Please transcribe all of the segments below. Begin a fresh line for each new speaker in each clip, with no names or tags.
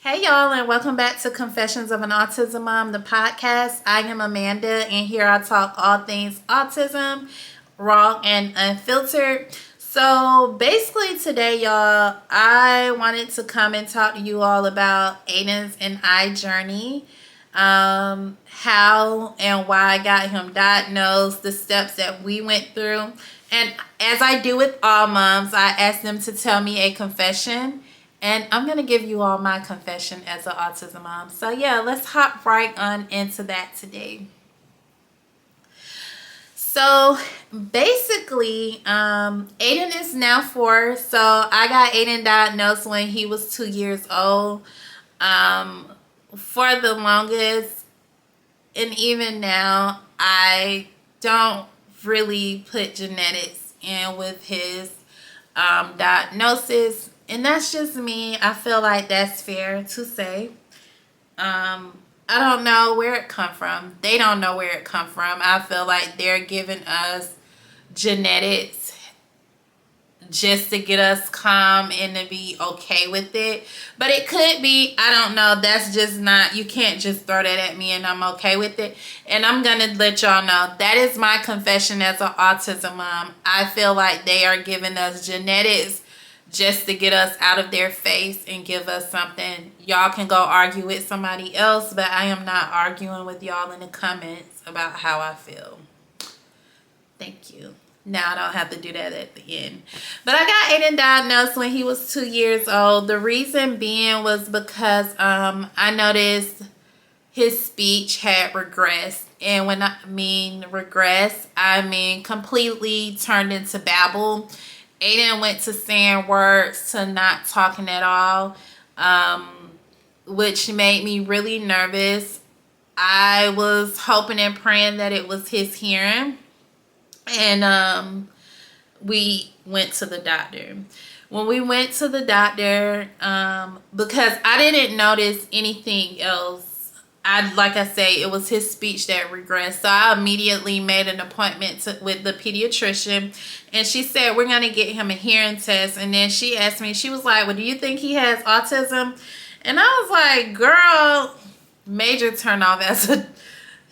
Hey y'all, and welcome back to Confessions of an Autism Mom, the podcast. I am Amanda, and here I talk all things autism, raw and unfiltered. So basically today, y'all, I wanted to come and talk to you all about Aiden's and I journey, how and why I got him diagnosed, the steps that we went through. And as I do with all moms, I asked them to tell me a confession. And I'm going to give you all my confession as an autism mom. So yeah, let's hop right on into that today. So basically, Aiden is now 4. So I got Aiden diagnosed when he was 2 years old. For the longest, and even now, I don't really put genetics in with his diagnosis. And that's just me. I feel like that's fair to say. I don't know where it come from. They don't know where it come from. I feel like they're giving us genetics just to get us calm and to be okay with it. But it could be, I don't know. That's just not, you can't just throw that at me and I'm okay with it. And I'm going to let y'all know that is my confession as an autism mom. I feel like they are giving us genetics just to get us out of their face and give us something. Y'all can go argue with somebody else, but I am not arguing with y'all in the comments about how I feel. Thank you. Now I don't have to do that at the end. But I got Aiden diagnosed when he was 2 years old. The reason being was because I noticed his speech had regressed. And when I mean regress, I mean completely turned into babble. Aiden went to saying words to not talking at all, which made me really nervous. I was hoping and praying that it was his hearing. And we went to the doctor. When we went to the doctor, because I didn't notice anything else, like I say, it was his speech that regressed. So I immediately made an appointment with the pediatrician. And she said, we're going to get him a hearing test. And then she asked me, she was like, well, do you think he has autism? And I was like, girl, major turnoff as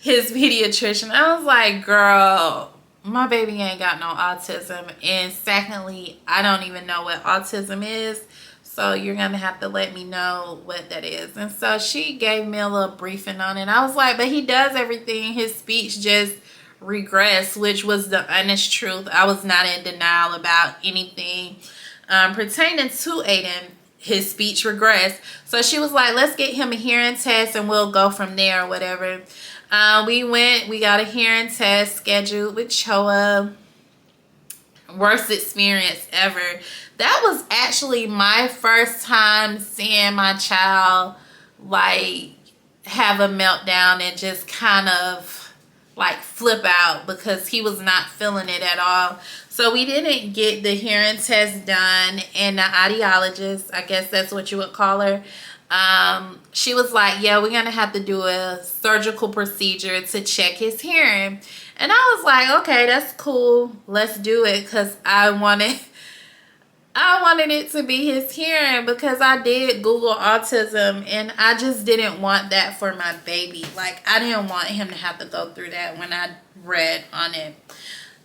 his pediatrician. I was like, girl, my baby ain't got no autism. And secondly, I don't even know what autism is. So you're going to have to let me know what that is. And so she gave me a little briefing on it. I was like, but he does everything. His speech just regressed, which was the honest truth. I was not in denial about anything pertaining to Aiden. His speech regressed. So she was like, let's get him a hearing test and we'll go from there or whatever. We got a hearing test scheduled with Choa. Worst experience ever. That was actually my first time seeing my child like have a meltdown and just kind of like flip out because he was not feeling it at all. So we didn't get the hearing test done, and the audiologist, I guess that's what you would call her, she was like, yeah, we're gonna have to do a surgical procedure to check his hearing. And I was like, okay, that's cool, let's do it, because I wanted it to be his hearing, because I did Google autism and I just didn't want that for my baby. Like, I didn't want him to have to go through that when I read on it.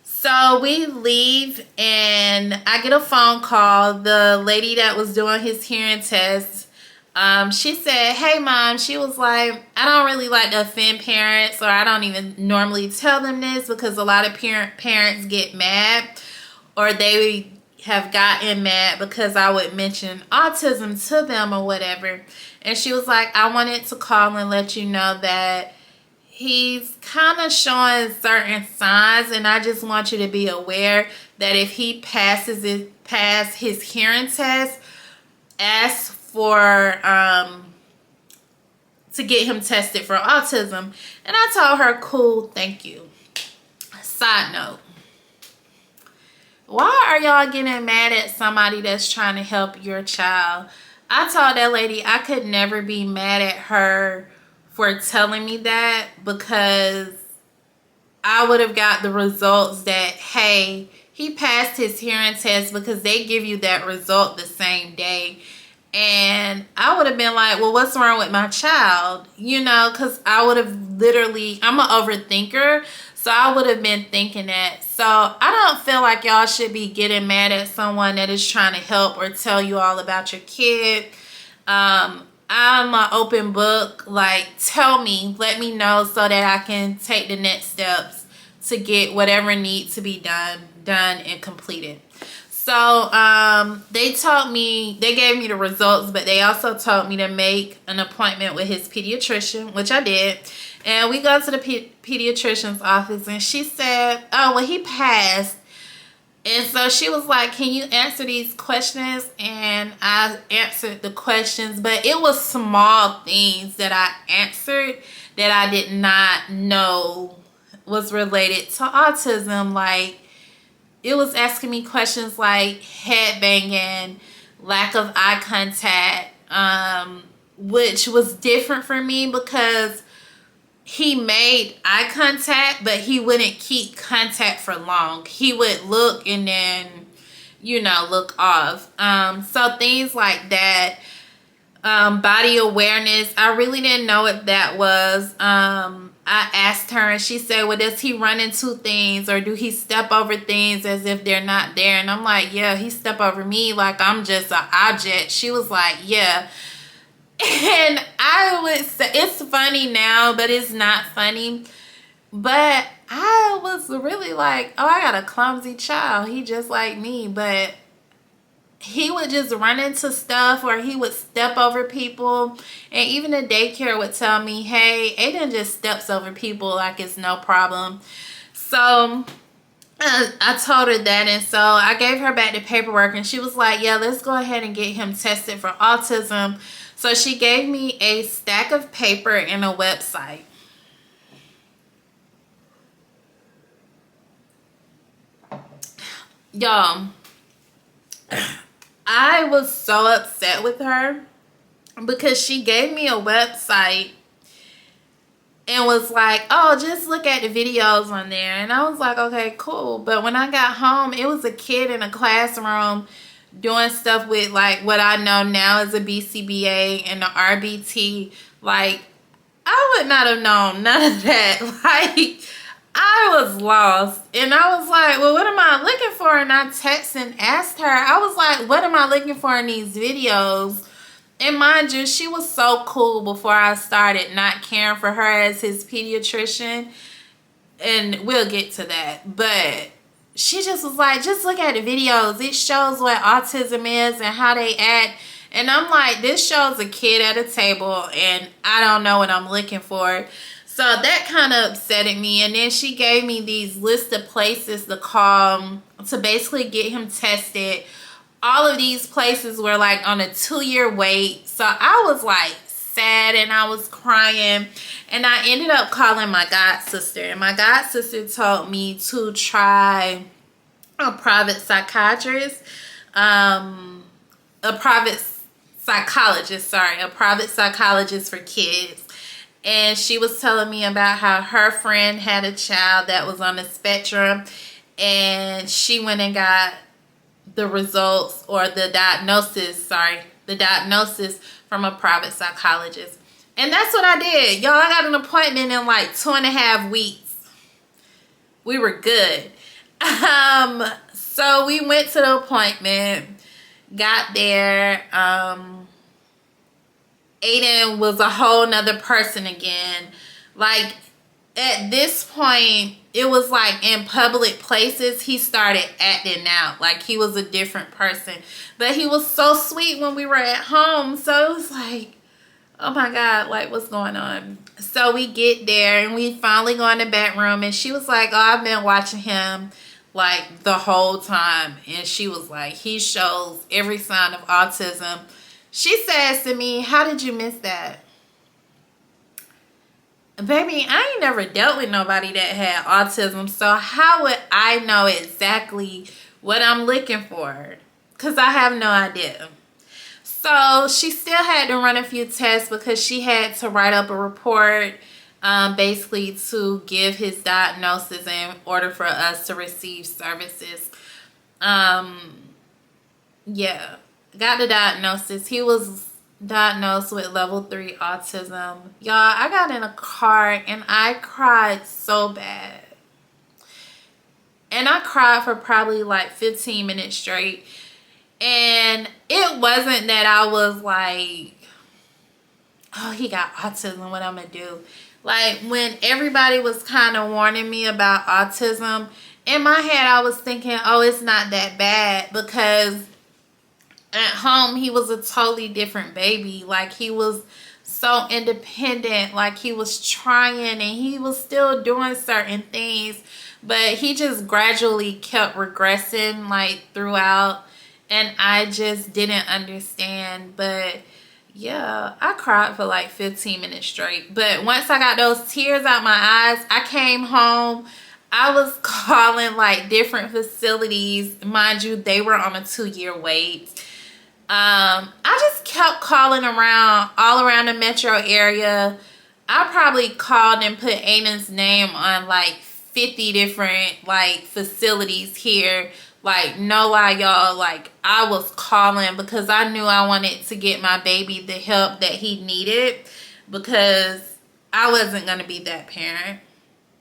So we leave and I get a phone call. The lady that was doing his hearing test, she said, hey mom, she was like, I don't really like to offend parents, or I don't even normally tell them this because a lot of parents get mad, or they have gotten mad because I would mention autism to them or whatever. And she was like, I wanted to call and let you know that he's kind of showing certain signs, and I just want you to be aware that if he passes his hearing test, ask for to get him tested for autism. And I told her, cool, thank you. Side note, why are y'all getting mad at somebody that's trying to help your child? I told that lady I could never be mad at her for telling me that, because I would have got the results that, hey, he passed his hearing test, because they give you that result the same day. And I would have been like, well, what's wrong with my child? You know, because I would have literally, I'm an overthinker. So I would have been thinking that. So I don't feel like y'all should be getting mad at someone that is trying to help or tell you all about your kid. I'm an open book. Like, tell me, let me know so that I can take the next steps to get whatever needs to be done and completed. So they gave me the results, but they also told me to make an appointment with his pediatrician, which I did. And we go to the pediatrician's office, and she said, oh, well, he passed. And so she was like, can you answer these questions? And I answered the questions, but it was small things that I answered that I did not know was related to autism. Like, it was asking me questions like head banging, lack of eye contact, which was different for me because he made eye contact, but he wouldn't keep contact for long. He would look and then, you know, look off. So things like that. Body awareness. I really didn't know what that was. I asked her and she said, well, does he run into things or do he step over things as if they're not there? And I'm like, yeah, he step over me like I'm just an object. She was like, yeah. And I would say, it's funny now, but it's not funny. But I was really like, oh, I got a clumsy child. He just like me. But he would just run into stuff or he would step over people. And even the daycare would tell me, hey, Aiden just steps over people like it's no problem. So I told her that, and so I gave her back the paperwork, and she was like, yeah, let's go ahead and get him tested for autism. So she gave me a stack of paper and a website. Y'all, I was so upset with her because she gave me a website and was like, oh, just look at the videos on there. And I was like, okay, cool. But when I got home, it was a kid in a classroom doing stuff with like what I know now as a BCBA and the RBT. Like, I would not have known none of that. Like, I was lost. And I was like, well, what am I looking for? And I texted and asked her. I was like, what am I looking for in these videos? And mind you, she was so cool before I started not caring for her as his pediatrician. And we'll get to that. But she just was like, just look at the videos. It shows what autism is and how they act. And I'm like, this shows a kid at a table and I don't know what I'm looking for. So that kind of upsetted me. And then she gave me these list of places to call to basically get him tested. All of these places were like on a 2-year wait. So I was like sad and I was crying. And I ended up calling my god sister. And my god sister told me to try a private psychiatrist. A private psychologist for kids. And she was telling me about how her friend had a child that was on the spectrum. And she went and got the results or the diagnosis from a private psychologist. And that's what I did. Y'all, I got an appointment in like 2.5 weeks. We were good. So we went to the appointment, got there. Aiden was a whole nother person again. Like, at this point, it was like in public places, he started acting out like he was a different person. But he was so sweet when we were at home. So it was like, oh my God, like what's going on? So we get there and we finally go in the back room and she was like, oh, I've been watching him like the whole time. And she was like, he shows every sign of autism. She says to me, how did you miss that? Baby, I ain't never dealt with nobody that had autism, so how would I know exactly what I'm looking for? Because I have no idea. So she still had to run a few tests because she had to write up a report basically to give his diagnosis in order for us to receive services. Yeah. got the diagnosis. He was diagnosed with level 3 autism. Y'all, I got in a car and I cried so bad. And I cried for probably like 15 minutes straight. And it wasn't that I was like, oh, he got autism, what I'm gonna do? Like, when everybody was kind of warning me about autism, in my head I was thinking, oh, it's not that bad, because at home he was a totally different baby. Like, he was so independent, like he was trying and he was still doing certain things, but he just gradually kept regressing like throughout, and I just didn't understand. But yeah, I cried for like 15 minutes straight. But once I got those tears out my eyes, I came home. I was calling like different facilities. Mind you, they were on a 2-year wait. I just kept calling around, all around the metro area. I probably called and put Aiden's name on like 50 different like facilities here. Like, no lie, y'all, like I was calling because I knew I wanted to get my baby the help that he needed, because I wasn't going to be that parent.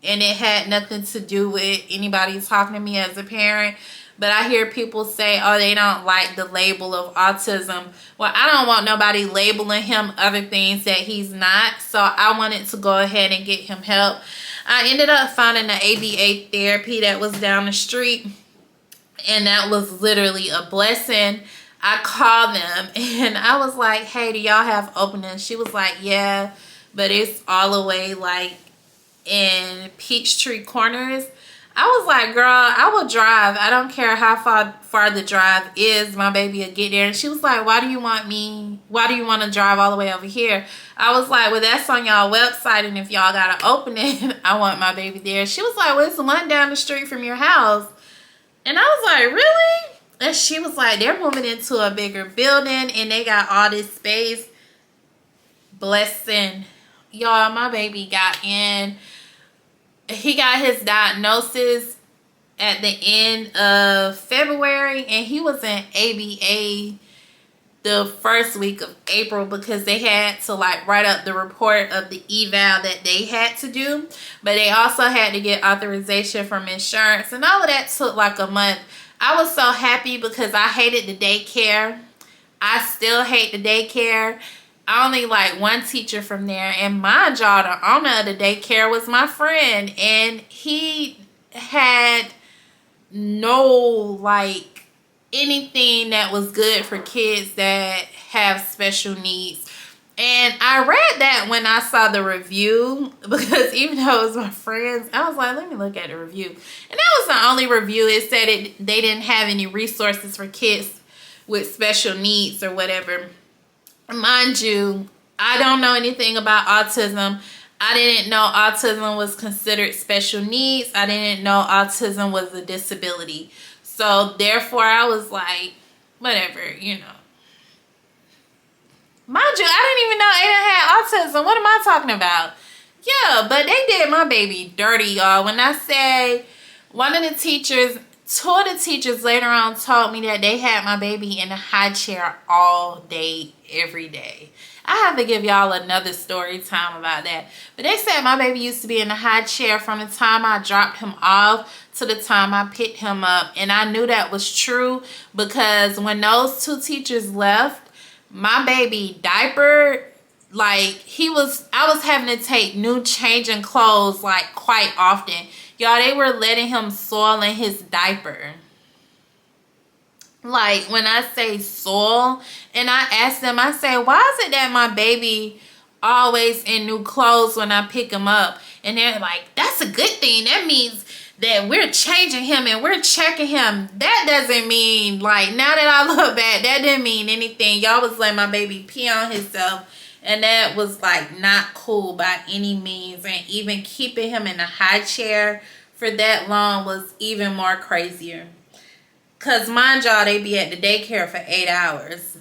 And it had nothing to do with anybody talking to me as a parent. But I hear people say, oh, they don't like the label of autism. Well, I don't want nobody labeling him other things that he's not. So I wanted to go ahead and get him help. I ended up finding an ABA therapy that was down the street. And that was literally a blessing. I called them and I was like, hey, do y'all have openings? She was like, yeah, but it's all the way like in Peachtree Corners. I was like, girl, I will drive. I don't care how far the drive is. My baby will get there. And she was like, why do you want to drive all the way over here? I was like, well, that's on y'all website, and if y'all got an opening, I want my baby there. She was like, well, it's the one down the street from your house. And I was like, really? And she was like, they're moving into a bigger building and they got all this space. Blessing. Y'all, my baby got in. He got his diagnosis at the end of February, and he was in ABA the first week of April because they had to like write up the report of the eval that they had to do, but they also had to get authorization from insurance, and all of that took like a month. I was so happy because I hated the daycare. I still hate the daycare. I only like one teacher from there, and mind y'all, the owner of the daycare was my friend, and he had no like anything that was good for kids that have special needs. And I read that when I saw the review, because even though it was my friends, I was like, let me look at the review. And that was the only review. It said they didn't have any resources for kids with special needs or whatever. Mind you, I don't know anything about autism. I didn't know autism was considered special needs. I didn't know autism was a disability. So therefore, I was like, whatever, you know. Mind you, I didn't even know Aiden had autism. What am I talking about? Yeah, but they did my baby dirty, y'all. When I say one of the teachers, 2 of the teachers later on told me that they had my baby in a high chair all day, every day. I have to give y'all another story time about that. But they said my baby used to be in a high chair from the time I dropped him off to the time I picked him up. And I knew that was true because when those 2 teachers left, my baby diaper, like I was having to take new changing clothes like quite often. Y'all, they were letting him soil in his diaper. Like, when I say soil, and I asked them, I say, why is it that my baby always in new clothes when I pick him up? And they're like, that's a good thing. That means that we're changing him and we're checking him. That doesn't mean, like, now that I look back, that didn't mean anything. Y'all was letting my baby pee on himself, and that was like not cool by any means. And even keeping him in a high chair for that long was even more crazier. Because mind y'all, they be at the daycare for 8 hours.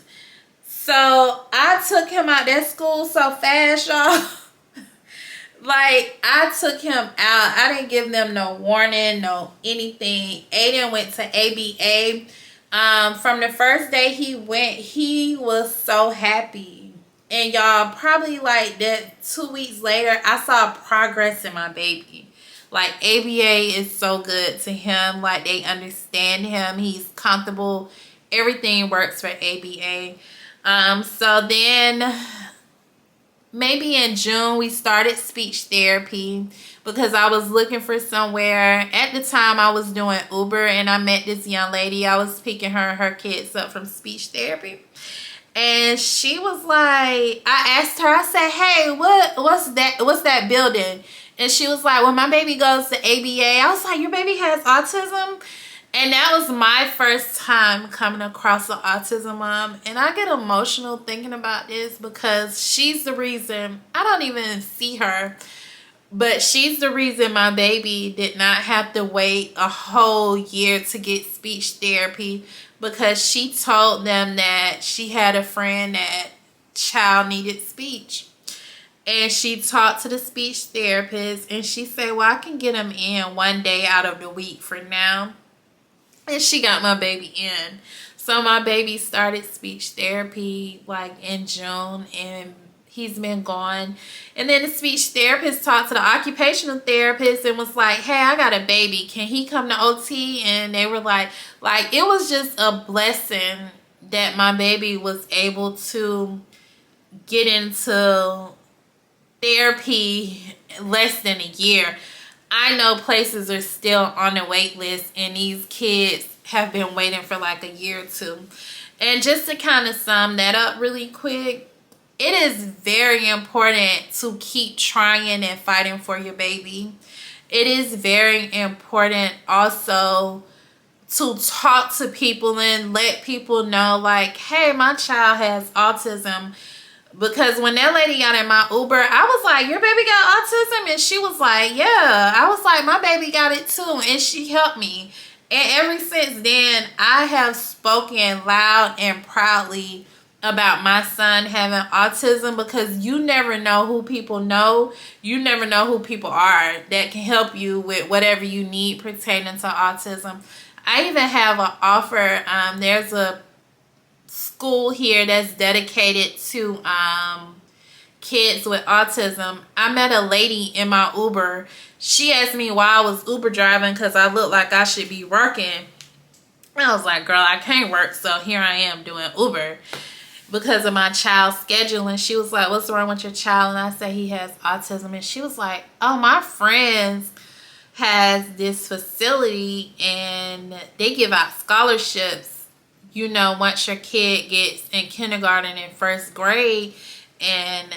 So I took him out that school so fast, y'all. Like, I took him out. I didn't give them no warning, no anything. Aiden went to ABA From the first day he went, he was so happy. And y'all, probably like that 2 weeks later, I saw progress in my baby. Like, ABA is so good to him. Like, they understand him. He's comfortable. Everything works for ABA. So then maybe in June we started speech therapy because I was looking for somewhere. At the time I was doing Uber and I met this young lady. I was picking her and her kids up from speech therapy. And she was like, I asked her, I said, hey, what's that building? And she was like, well, my baby goes to ABA. I was like, your baby has autism? And that was my first time coming across an autism mom. And I get emotional thinking about this because she's the reason, I don't even see her, but she's the reason my baby did not have to wait a whole year to get speech therapy, because she told them that she had a friend that child needed speech. And she talked to the speech therapist and she said, well, I can get him in one day out of the week for now. And she got my baby in. So my baby started speech therapy like in June, and he's been gone. And then the speech therapist talked to the occupational therapist and was like, hey, I got a baby. Can he come to OT? And they were like it was just a blessing that my baby was able to get into therapy less than a year. I know places are still on the wait list and these kids have been waiting for like a year or two. And just to kind of sum that up really quick, it is very important to keep trying and fighting for your baby. It is very important also to talk to people and let people know like, hey, my child has autism. Because when that lady got in my Uber, I was like, your baby got autism? And she was like, yeah. I was like, my baby got it too. And she helped me. And ever since then, I have spoken loud and proudly about my son having autism, because you never know who people know. You never know who people are that can help you with whatever you need pertaining to autism. I even have an offer. There's a school here that's dedicated to kids with autism. I met a lady in my Uber. She asked me why I was Uber driving because I looked like I should be working. And I was like, girl, I can't work, so here I am doing Uber because of my child's schedule. And she was like, what's wrong with your child? And I said he has autism. And she was like, oh, my friends has this facility and they give out scholarships, you know, once your kid gets in kindergarten and first grade. And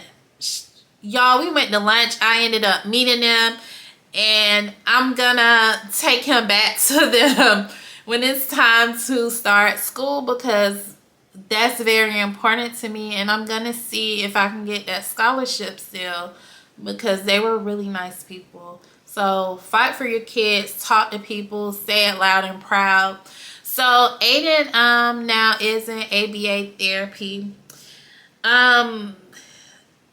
y'all, we went to lunch. I ended up meeting them, and I'm gonna take him back to them when it's time to start school, because that's very important to me. And I'm gonna see if I can get that scholarship still, because they were really nice people. So fight for your kids, talk to people, say it loud and proud. So Aiden now is in ABA therapy. And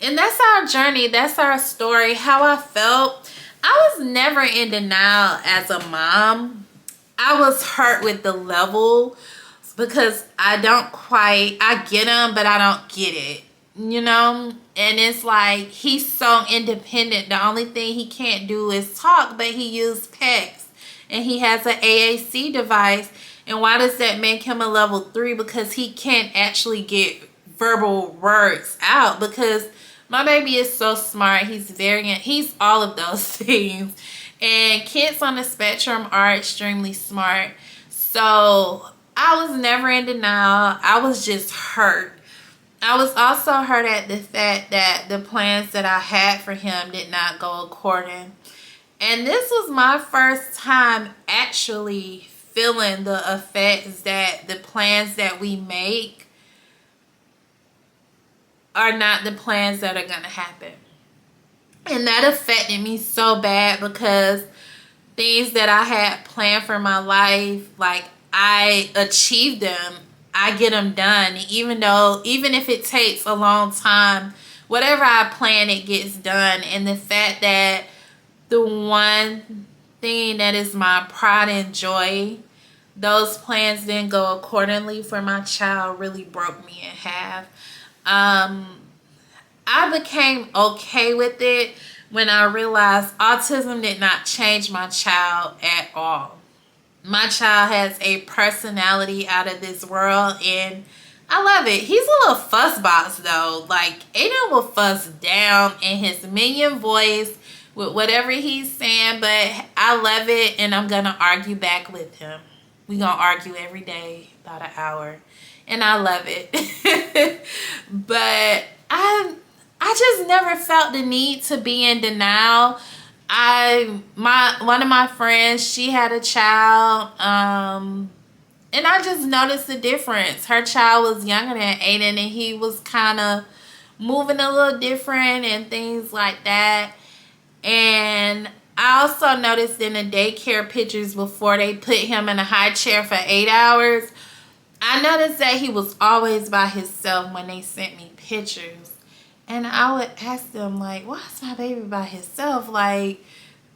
that's our journey. That's our story. How I felt. I was never in denial as a mom. I was hurt with the level because I get him, but I don't get it, you know? And it's like, he's so independent. The only thing he can't do is talk, but he uses PECs. And he has an AAC device. And why does that make him a level 3? Because he can't actually get verbal words out, because my baby is so smart. He's all of those things. And kids on the spectrum are extremely smart. So I was never in denial. I was just hurt. I was also hurt at the fact that the plans that I had for him did not go according. And this was my first time actually feeling the effects that the plans that we make are not the plans that are going to happen. And that affected me so bad, because things that I had planned for my life, like, I achieved them. I get them done. Even if it takes a long time, whatever I plan, it gets done. And the fact that the one thing that is my pride and joy, those plans didn't go accordingly for my child really broke me in half. I became okay with it when I realized autism did not change my child at all. My child has a personality out of this world, and I love it. He's a little fuss box though. Like, Aiden will fuss down in his minion voice with whatever he's saying, but I love it, and I'm gonna argue back with him. We gonna argue every day about an hour, and I love it. But I just never felt the need to be in denial. One of my friends, she had a child, and I just noticed the difference. Her child was younger than Aiden, and he was kind of moving a little different and things like that. And I also noticed in the daycare pictures before they put him in a high chair for 8 hours, I noticed that he was always by himself when they sent me pictures. And I would ask them, like, why is my baby by himself? Like,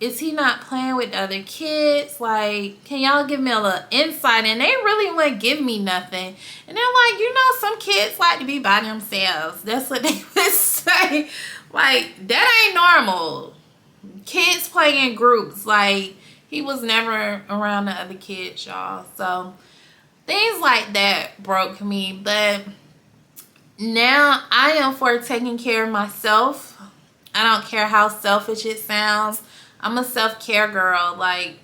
is he not playing with other kids? Like, can y'all give me a little insight? And they really wouldn't give me nothing. And they're like, you know, some kids like to be by themselves. That's what they would say. Like, that ain't normal. Kids play in groups. Like, he was never around the other kids, y'all. So, things like that broke me. But now I am for taking care of myself. I don't care how selfish it sounds. I'm a self-care girl. Like,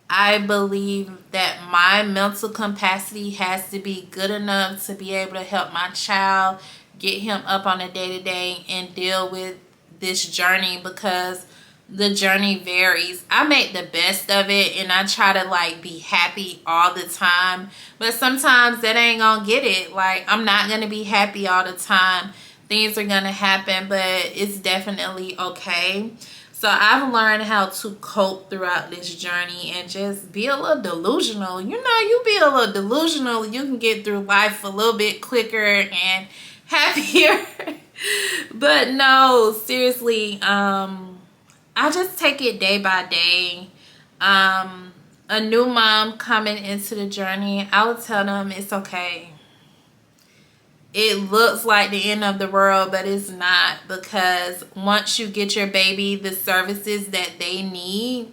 I believe that my mental capacity has to be good enough to be able to help my child get him up on a day-to-day and deal with this journey, because the journey varies. I make the best of it, and I try to like be happy all the time, but sometimes that ain't gonna get it. Like, I'm not gonna be happy all the time. Things are gonna happen, but it's definitely okay. So I've learned how to cope throughout this journey and just be a little delusional. You know, you be a little delusional, you can get through life a little bit quicker and happier. But no, seriously, I just take it day by day. A new mom coming into the journey, I would tell them it's okay. It looks like the end of the world, but it's not, because once you get your baby the services that they need,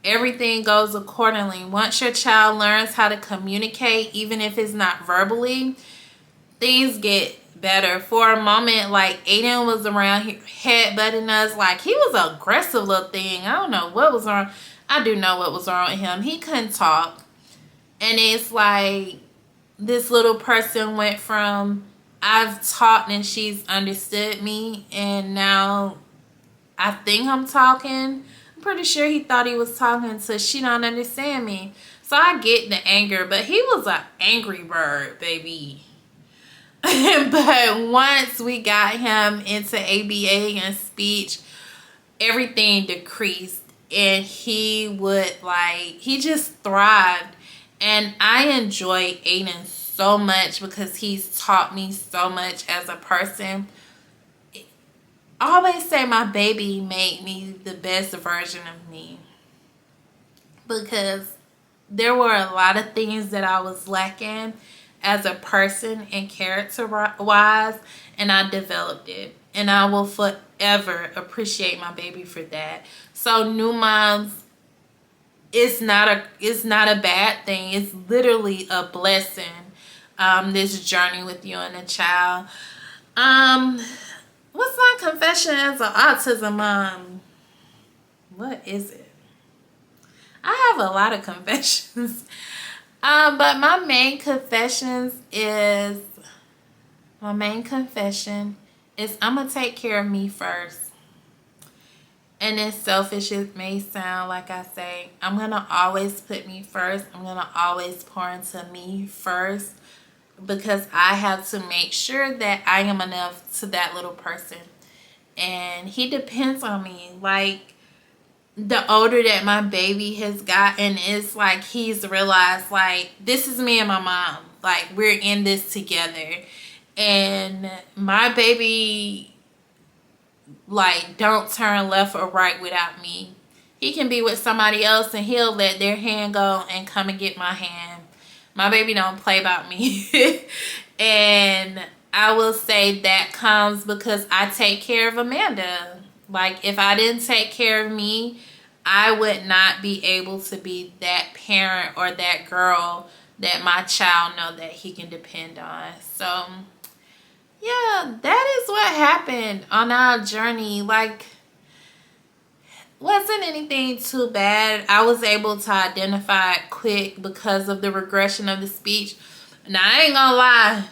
everything goes accordingly. Once your child learns how to communicate, even if it's not verbally, things get better. For a moment, like, Aiden was around here headbutting us. Like, he was an aggressive little thing. I don't know what was wrong. I do know what was wrong with him. He couldn't talk. And it's like this little person went from I've talked and she's understood me, and now I think I'm talking. I'm pretty sure he thought he was talking, so she don't understand me. So I get the anger, but he was an angry bird, baby. But once we got him into ABA and speech, everything decreased, and he just thrived. And I enjoy Aiden so much because he's taught me so much as a person. I always say my baby made me the best version of me, because there were a lot of things that I was lacking as a person and character wise, and I developed it, and I will forever appreciate my baby for that. So new moms, it's not a bad thing. It's literally a blessing, this journey with you and a child. What's my confession as an autism mom? What is it? I have a lot of confessions. But my main confession is I'm gonna take care of me first. And as selfish as it may sound, like I say, I'm gonna always put me first. I'm gonna always pour into me first, because I have to make sure that I am enough to that little person. And he depends on me. Like, the older that my baby has gotten, it's like he's realized, like, this is me and my mom. Like, we're in this together. And my baby, like, don't turn left or right without me. he can be with somebody else and he'll let their hand go and come and get my hand. My baby don't play about me. And I will say that comes because I take care of Amanda. Like, if I didn't take care of me, I would not be able to be that parent or that girl that my child know that he can depend on. So, yeah, that is what happened on our journey. Like, wasn't anything too bad. I was able to identify it quick because of the regression of the speech. Now, I ain't gonna lie.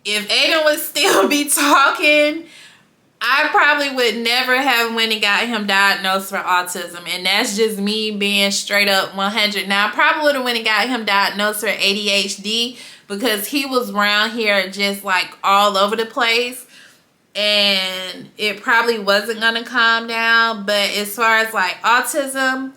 If Aiden would still be talking, I probably would never have went and got him diagnosed for autism. And that's just me being straight up 100. Now, I probably would have went and got him diagnosed for ADHD because he was around here just like all over the place. And it probably wasn't going to calm down. But as far as like autism,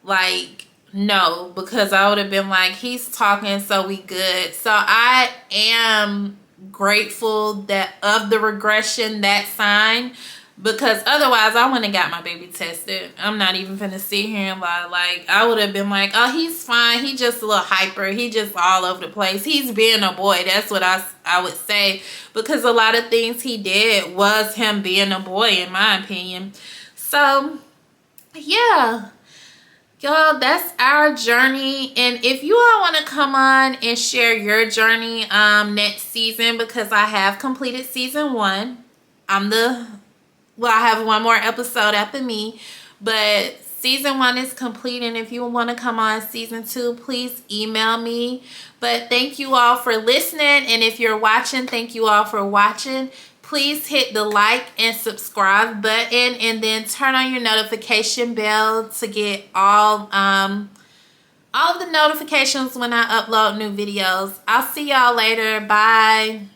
like, no. Because I would have been like, he's talking, so we good. So I am grateful that of the regression, that sign, because otherwise I wouldn't have got my baby tested. I'm not even finna sit here and lie. Like, I would have been like, oh, he's fine, he just a little hyper, he just all over the place, he's being a boy. That's what I would say, because a lot of things he did was him being a boy, in my opinion. So yeah, y'all, that's our journey. And if you all want to come on and share your journey next season, because I have completed season 1. I have one more episode after me, but season 1 is complete. And if you want to come on season 2, please email me. But thank you all for listening. And if you're watching, thank you all for watching. Please hit the like and subscribe button, and then turn on your notification bell to get all of the notifications when I upload new videos. I'll see y'all later. Bye.